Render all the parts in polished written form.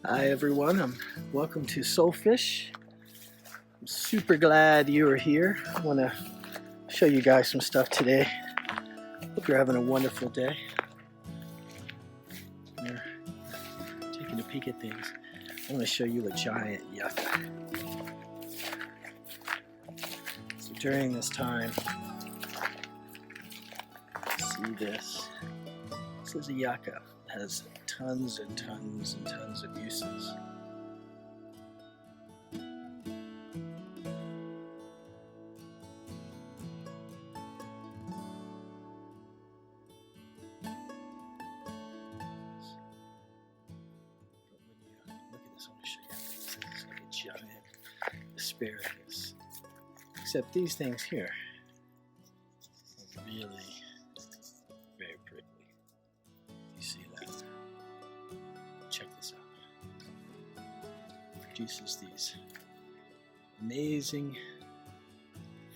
Hi everyone, welcome to Soulfish. I'm super glad you are here. I want to show you guys some stuff today. Hope you're having a wonderful day. You're taking a peek at things. I want to show you a giant yucca. So during this time, see this. This is a yucca. It has tons and tons and tons of uses. Look at this, I want to show you. This is like a giant asparagus. Except these things here are really very prickly. You see that? Check this out. It produces these amazing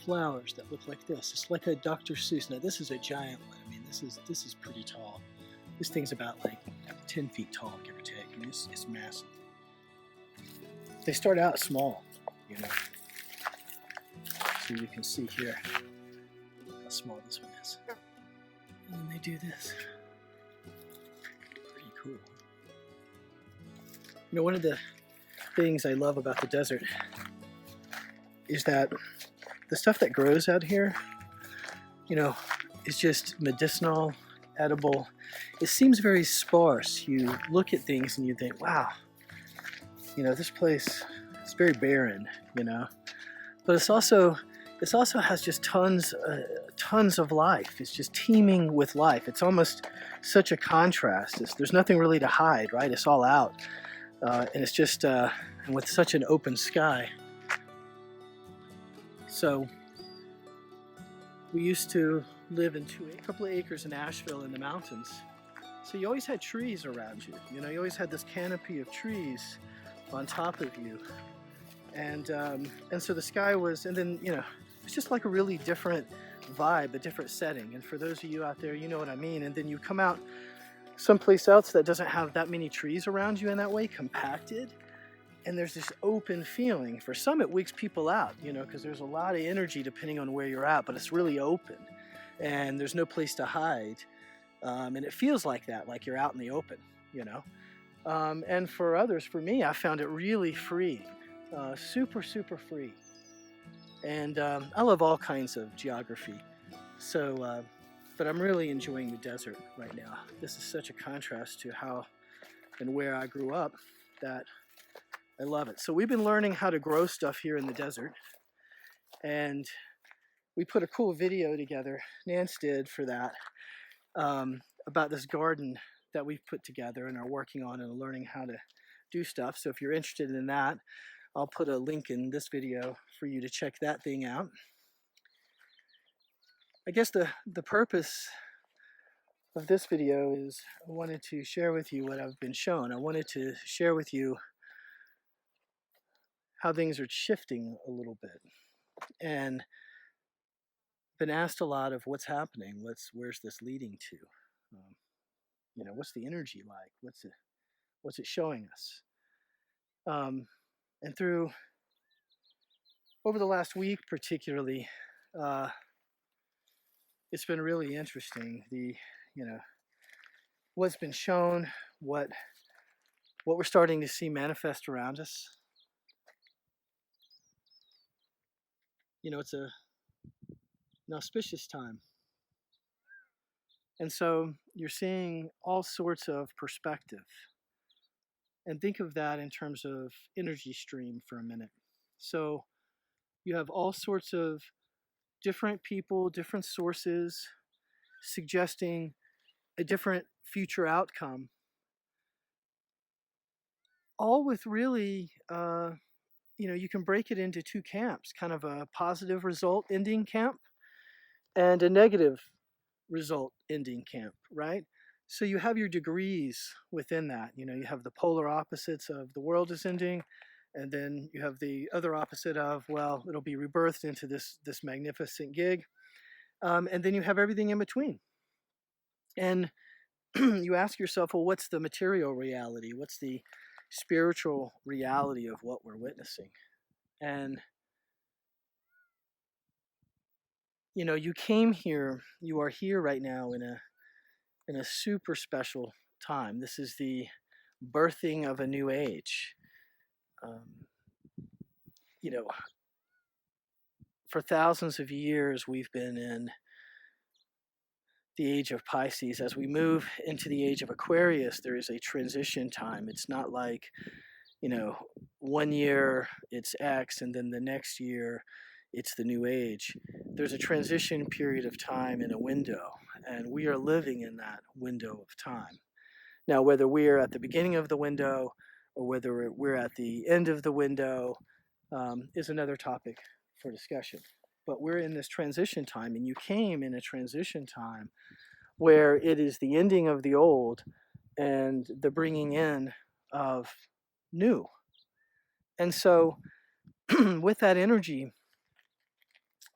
flowers that look like this. It's like a Dr. Seuss. Now this is a giant one. I mean, this is pretty tall. This thing's about like 10 feet tall, give or take. I mean, it's massive. They start out small, you know. So you can see here how small this one is. And then they do this. Pretty cool. You know, one of the things I love about the desert is that the stuff that grows out here, you know, is just medicinal, edible. It seems very sparse. You look at things and you think, wow, you know, this place is very barren, you know. But this also has just tons of life. It's just teeming with life. It's almost such a contrast. There's nothing really to hide, right? It's all out, and it's just and with such an open sky. So we used to live in a couple of acres in Asheville in the mountains. So you always had trees around you. You know, you always had this canopy of trees on top of you. And so the sky was, and then, you know, it's just like a really different vibe, a different setting. And for those of you out there, you know what I mean. And then you come out someplace else that doesn't have that many trees around you in that way, compacted. And there's this open feeling. For some, it wigs people out, you know, because there's a lot of energy depending on where you're at, but it's really open. And there's no place to hide. And it feels like that, like you're out in the open, you know. And for others, for me, I found it really freeing. Super free. And I love all kinds of geography. So, but I'm really enjoying the desert right now. This is such a contrast to how and where I grew up that I love it. So we've been learning how to grow stuff here in the desert. And we put a cool video together, Nance did, for that, about this garden that we've put together and are working on and learning how to do stuff. So if you're interested in that, I'll put a link in this video for you to check that thing out. I guess the purpose of this video is I wanted to share with you what I've been shown. I wanted to share with you how things are shifting a little bit. And been asked a lot of what's happening, where's this leading to? You know, what's the energy like? What's it showing us? And through over the last week particularly, it's been really interesting. What's been shown, what we're starting to see manifest around us. You know, it's an auspicious time. And so you're seeing all sorts of perspective. And think of that in terms of energy stream for a minute. So you have all sorts of different people, different sources suggesting a different future outcome, all with really, you know, you can break it into two camps, kind of a positive result ending camp and a negative result ending camp, right? So you have your degrees within that. You know, you have the polar opposites of the world is ending, and then you have the other opposite of, well, it'll be rebirthed into this magnificent gig. And then you have everything in between. And you ask yourself, well, what's the material reality? What's the, spiritual reality of what we're witnessing. And you came here, you are here right now in a super special time. This is the birthing of a new age. Um, you know, for thousands of years, we've been in the age of Pisces. As we move into the age of Aquarius, there is a transition time. It's not like, you know, 1 year it's X and then the next year it's the new age. There's a transition period of time in a window, and we are living in that window of time. Now, whether we're at the beginning of the window or whether we're at the end of the window is another topic for discussion. But we're in this transition time, and you came in a transition time where it is the ending of the old and the bringing in of new. And so, with that energy,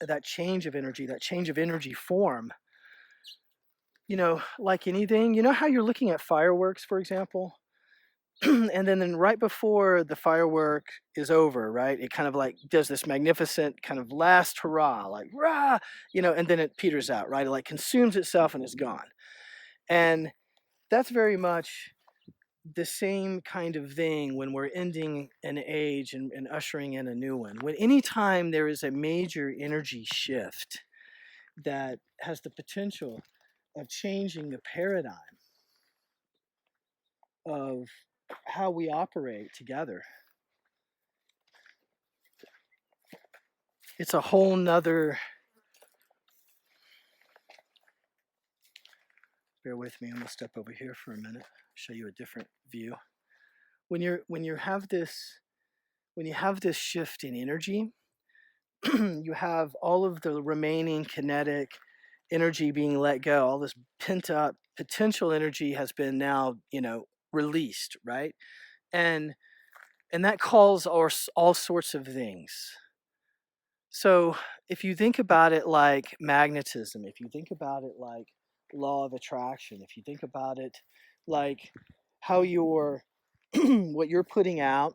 that change of energy form, like anything, how you're looking at fireworks, for example, and then right before the firework is over, right, it kind of like does this magnificent kind of last hurrah, like rah, and then it peters out, right? It like consumes itself and is gone. And that's very much the same kind of thing when we're ending an age and ushering in a new one. When anytime there is a major energy shift that has the potential of changing the paradigm of how we operate together, it's a whole nother. Bear with me. I'm gonna step over here for a minute, show you a different view. When you have this shift in energy, you have all of the remaining kinetic energy being let go. All this pent up potential energy has been now, released, right? And that calls all sorts of things. So if you think about it like magnetism, if you think about it like law of attraction, if you think about it like how what you're putting out,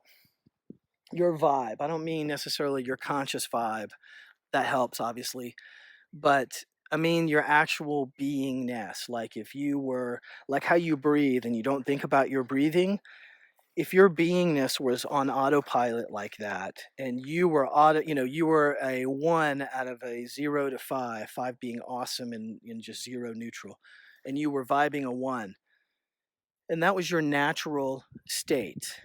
your vibe. I don't mean necessarily your conscious vibe. That helps, obviously. But I mean your actual beingness. Like if you were, like how you breathe and you don't think about your breathing, if your beingness was on autopilot like that, and you were you were a 1 out of a 0 to 5, 5 being awesome and just 0 neutral, and you were vibing a 1, and that was your natural state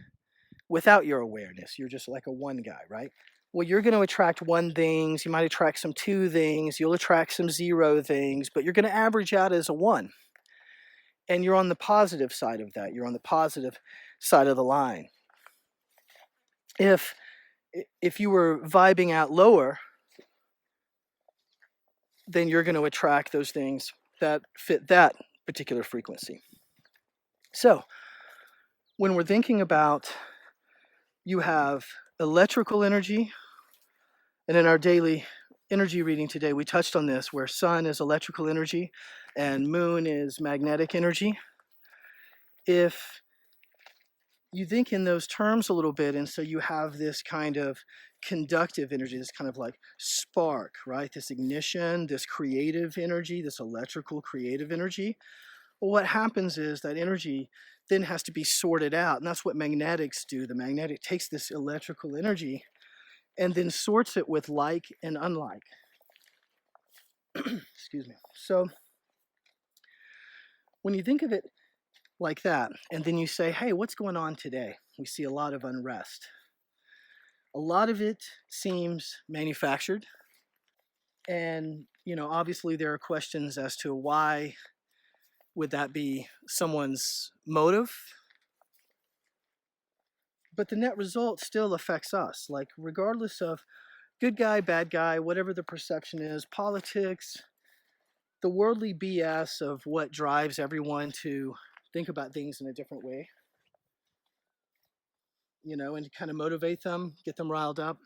without your awareness. You're just like a 1 guy, right? Well, you're going to attract 1 things. You might attract some 2 things. You'll attract some 0 things, but you're going to average out as a 1. And you're on the positive side of that. You're on the positive side of the line. If you were vibing out lower, then you're going to attract those things that fit that particular frequency. So when we're thinking about, you have electrical energy, and in our daily energy reading today, we touched on this, where sun is electrical energy and moon is magnetic energy. If you think in those terms a little bit, and so you have this kind of conductive energy, this kind of like spark, right? This ignition, this creative energy, this electrical creative energy. Well, what happens is that energy then has to be sorted out, and that's what magnetics do. The magnetic takes this electrical energy and then sorts it with like and unlike. Excuse me. So when you think of it like that, and then you say, hey, what's going on today? We see a lot of unrest. A lot of it seems manufactured. And, obviously there are questions as to why would that be someone's motive? But the net result still affects us. Like, regardless of good guy, bad guy, whatever the perception is, politics, the worldly BS of what drives everyone to think about things in a different way, and kind of motivate them, get them riled up.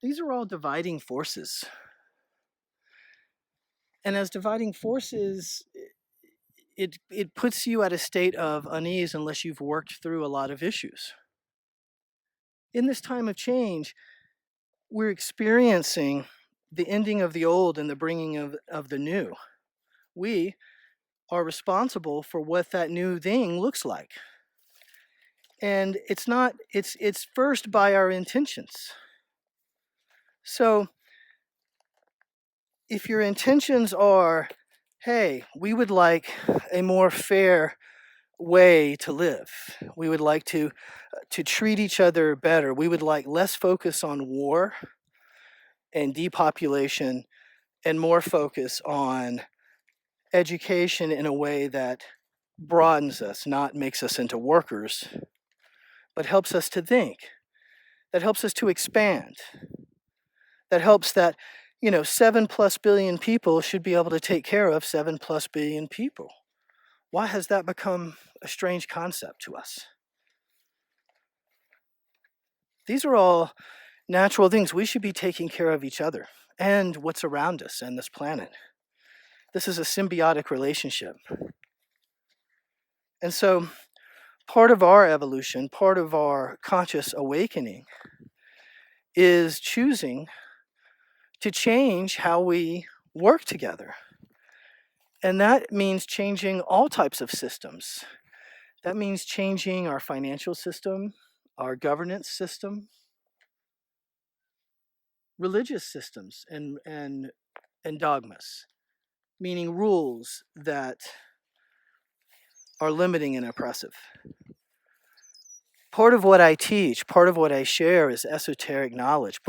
These are all dividing forces. And as dividing forces, it puts you at a state of unease unless you've worked through a lot of issues. In this time of change, we're experiencing the ending of the old and the bringing of the new. We are responsible for what that new thing looks like. And it's first by our intentions. So if your intentions are, hey, we would like a more fair way to live. We would like to treat each other better. We would like less focus on war and depopulation and more focus on education in a way that broadens us, not makes us into workers, but helps us to think, that helps us to expand, that helps that, 7+ billion people should be able to take care of 7+ billion people. Why has that become a strange concept to us? These are all natural things. We should be taking care of each other and what's around us and this planet. This is a symbiotic relationship. And so part of our evolution, part of our conscious awakening is choosing to change how we work together. And that means changing all types of systems. That means changing our financial system, our governance system, religious systems, and dogmas, meaning rules that are limiting and oppressive. Part of what I teach, part of what I share is esoteric knowledge.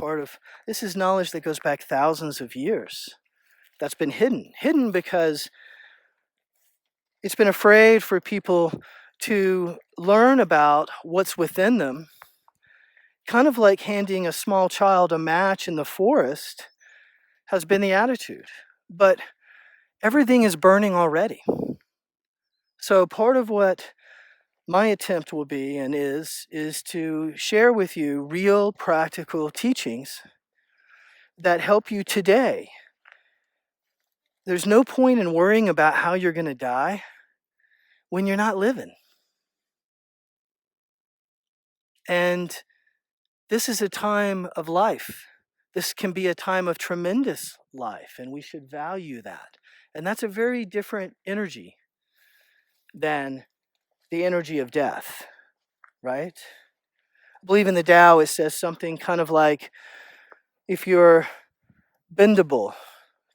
This is knowledge that goes back thousands of years that's been hidden because it's been afraid for people to learn about what's within them, kind of like handing a small child a match in the forest has been the attitude. But everything is burning already. So part of what my attempt will be and is to share with you real practical teachings that help you today. There's no point in worrying about how you're going to die when you're not living. And this is a time of life. This can be a time of tremendous life, and we should value that. And that's a very different energy than the energy of death, right? I believe in the Tao, it says something kind of like, if you're bendable,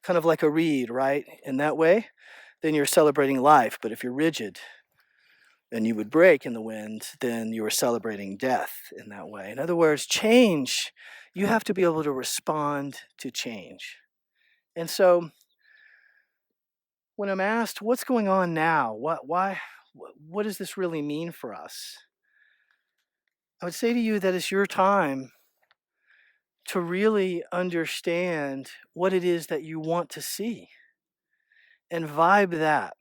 kind of like a reed, right? In that way, then you're celebrating life. But if you're rigid and you would break in the wind, then you are celebrating death in that way. In other words, change, you have to be able to respond to change. And so when I'm asked, what's going on now? What does this really mean for us? I would say to you that it's your time to really understand what it is that you want to see and vibe that.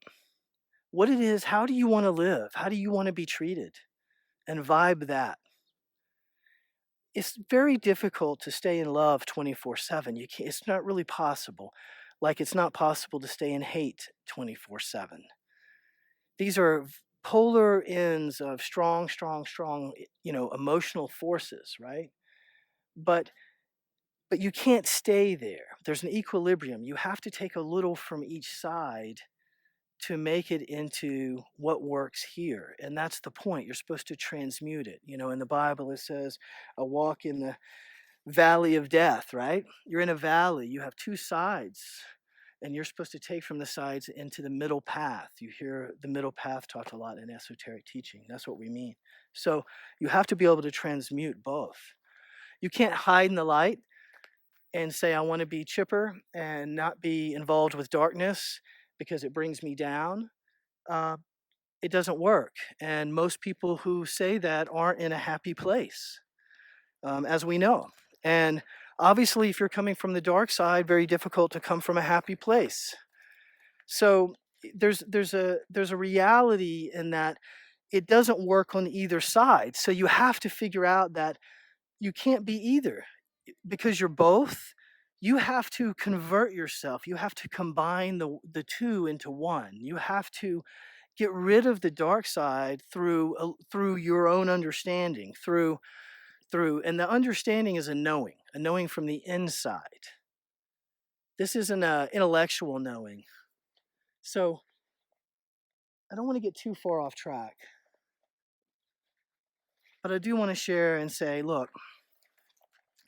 What it is, how do you want to live? How do you want to be treated? And vibe that. It's very difficult to stay in love 24/7. It's not really possible. Like it's not possible to stay in hate 24/7. These are polar ends of strong, emotional forces, right? But you can't stay there. There's an equilibrium. You have to take a little from each side to make it into what works here. And that's the point. You're supposed to transmute it. In the Bible, it says, a walk in the valley of death, right? You're in a valley. You have two sides. And you're supposed to take from the sides into the middle path. You hear the middle path talked a lot in esoteric teaching. That's what we mean. So you have to be able to transmute both. You can't hide in the light and say, I want to be chipper and not be involved with darkness because it brings me down. It doesn't work. And most people who say that aren't in a happy place, as we know. And obviously, if you're coming from the dark side, very difficult to come from a happy place. So there's a reality in that it doesn't work on either side. So you have to figure out that you can't be either because you're both. you have to convert yourself. You have to combine the two into one. You have to get rid of the dark side through your own understanding, and the understanding is a knowing from the inside. This isn't a intellectual knowing. So I don't want to get too far off track, but I do want to share and say, look,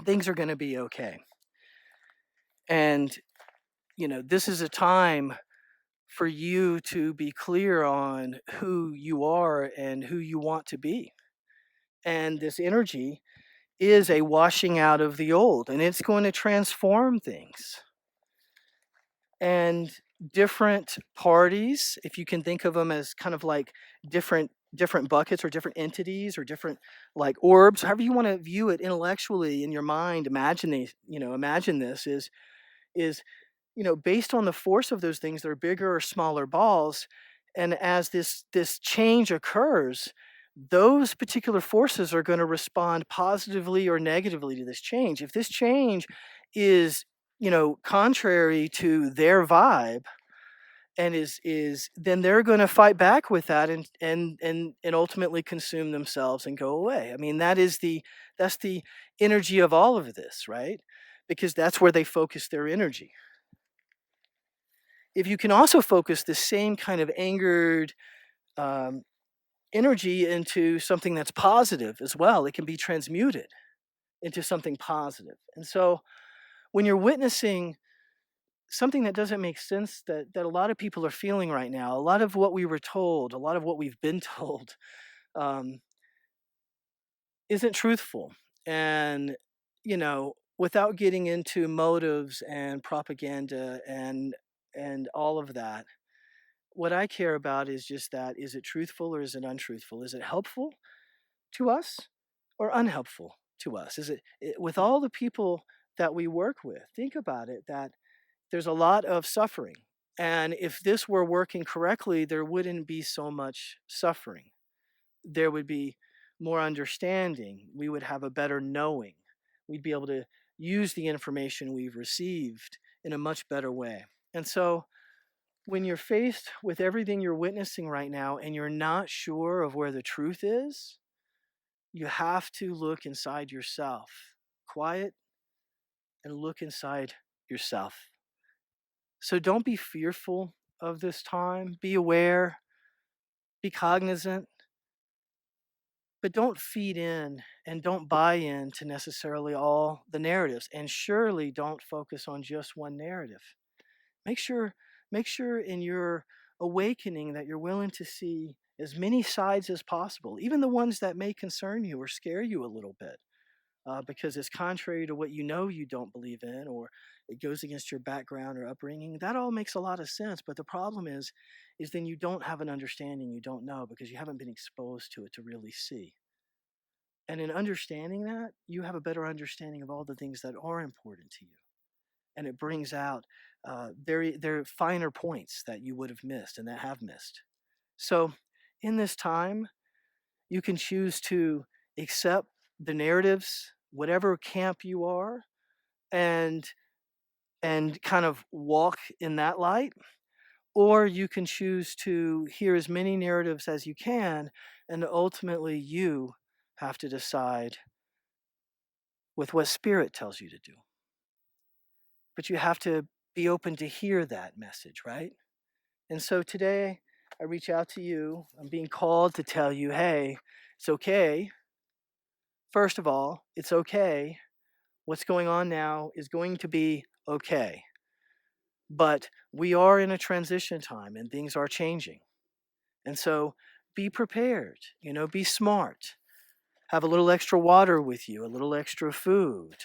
things are going to be okay. And, this is a time for you to be clear on who you are and who you want to be. And this energy is a washing out of the old, and it's going to transform things. And different parties, if you can think of them as kind of like different buckets or different entities or different like orbs, however you want to view it intellectually in your mind, imagine this is based on the force of those things. They're bigger or smaller balls, and as this change occurs, those particular forces are going to respond positively or negatively to this change. If this change is contrary to their vibe, and is then they're going to fight back with that, and ultimately consume themselves and go away. I mean, that's the energy of all of this, right? Because that's where they focus their energy. If you can also focus the same kind of angered energy into something that's positive as well, it can be transmuted into something positive. And so when you're witnessing something that doesn't make sense, that a lot of people are feeling right now, a lot of what we were told, a lot of what we've been told, um, isn't truthful. And, without getting into motives and propaganda and all of that, what I care about is just that: is it truthful or is it untruthful? Is it helpful to us or unhelpful to us? With all the people that we work with, think about it, that there's a lot of suffering. And if this were working correctly, there wouldn't be so much suffering. There would be more understanding. We would have a better knowing. We'd be able to use the information we've received in a much better way. And so when you're faced with everything you're witnessing right now and you're not sure of where the truth is, you have to look inside yourself. Quiet and look inside yourself. So don't be fearful of this time. Be aware, be cognizant, but don't feed in and don't buy into necessarily all the narratives. And surely don't focus on just one narrative. Make sure in your awakening that you're willing to see as many sides as possible, even the ones that may concern you or scare you a little bit, because it's contrary to what you don't believe in, or it goes against your background or upbringing. That all makes a lot of sense. But the problem is then you don't have an understanding. You don't know because you haven't been exposed to it to really see. And in understanding that, you have a better understanding of all the things that are important to you, and it brings out their finer points that you would have missed and that have missed. So, in this time, you can choose to accept the narratives, whatever camp you are, and kind of walk in that light, or you can choose to hear as many narratives as you can, and ultimately you have to decide with what spirit tells you to do. But you have to be open to hear that message, right? And so today, I reach out to you. I'm being called to tell you, hey, it's okay. First of all, it's okay. What's going on now is going to be okay. But we are in a transition time and things are changing. And so be prepared, be smart. Have a little extra water with you, a little extra food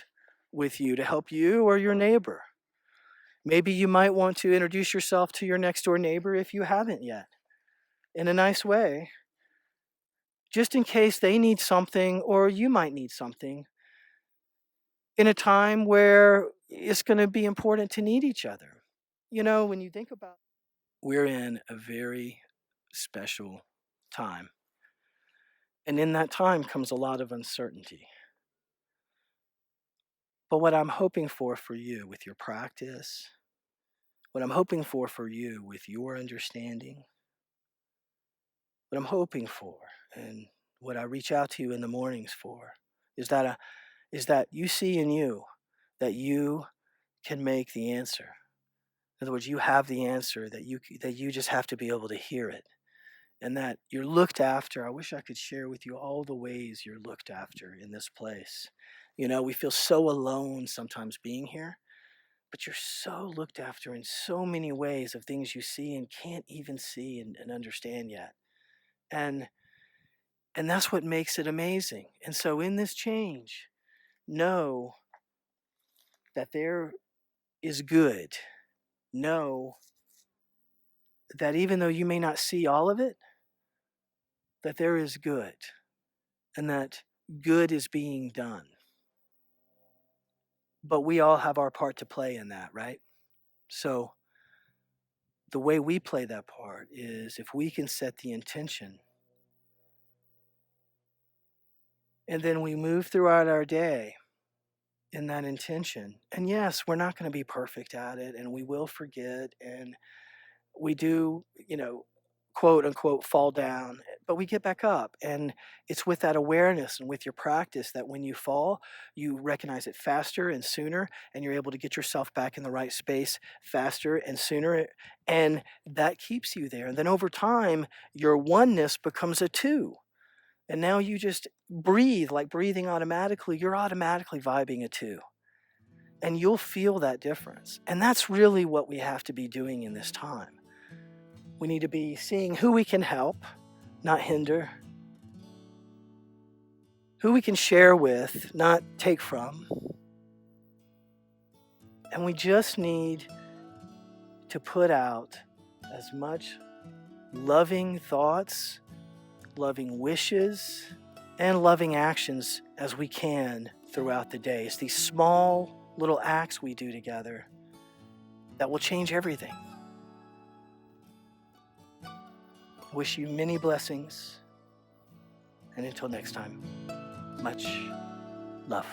with you to help you or your neighbor. Maybe you might want to introduce yourself to your next door neighbor if you haven't yet, in a nice way, just in case they need something or you might need something in a time where it's going to be important to need each other. When you think about, we're in a very special time. And in that time comes a lot of uncertainty. But what I'm hoping for you with your practice, what I'm hoping for you with your understanding, what I'm hoping for, and what I reach out to you in the mornings for, is that you see in you that you can make the answer. In other words, you have the answer, that you just have to be able to hear it, and that you're looked after. I wish I could share with you all the ways you're looked after in this place. We feel so alone sometimes being here, but you're so looked after in so many ways of things you see and can't even see and understand yet. And and that's what makes it amazing. And so in this change, know that there is good. Know that even though you may not see all of it, that there is good, and that good is being done. But we all have our part to play in that, right? So the way we play that part is if we can set the intention, and then we move throughout our day in that intention. And yes, we're not going to be perfect at it, and we will forget, and we do, quote unquote, fall down, but we get back up. And it's with that awareness and with your practice that when you fall, you recognize it faster and sooner, and you're able to get yourself back in the right space faster and sooner. And that keeps you there. And then over time, your oneness becomes a two. And now you just breathe, like breathing automatically, you're automatically vibing a two. And you'll feel that difference. And that's really what we have to be doing in this time. We need to be seeing who we can help, not hinder, who we can share with, not take from. And we just need to put out as much loving thoughts, loving wishes, and loving actions as we can throughout the day. It's these small little acts we do together that will change everything. Wish you many blessings, and until next time, much love.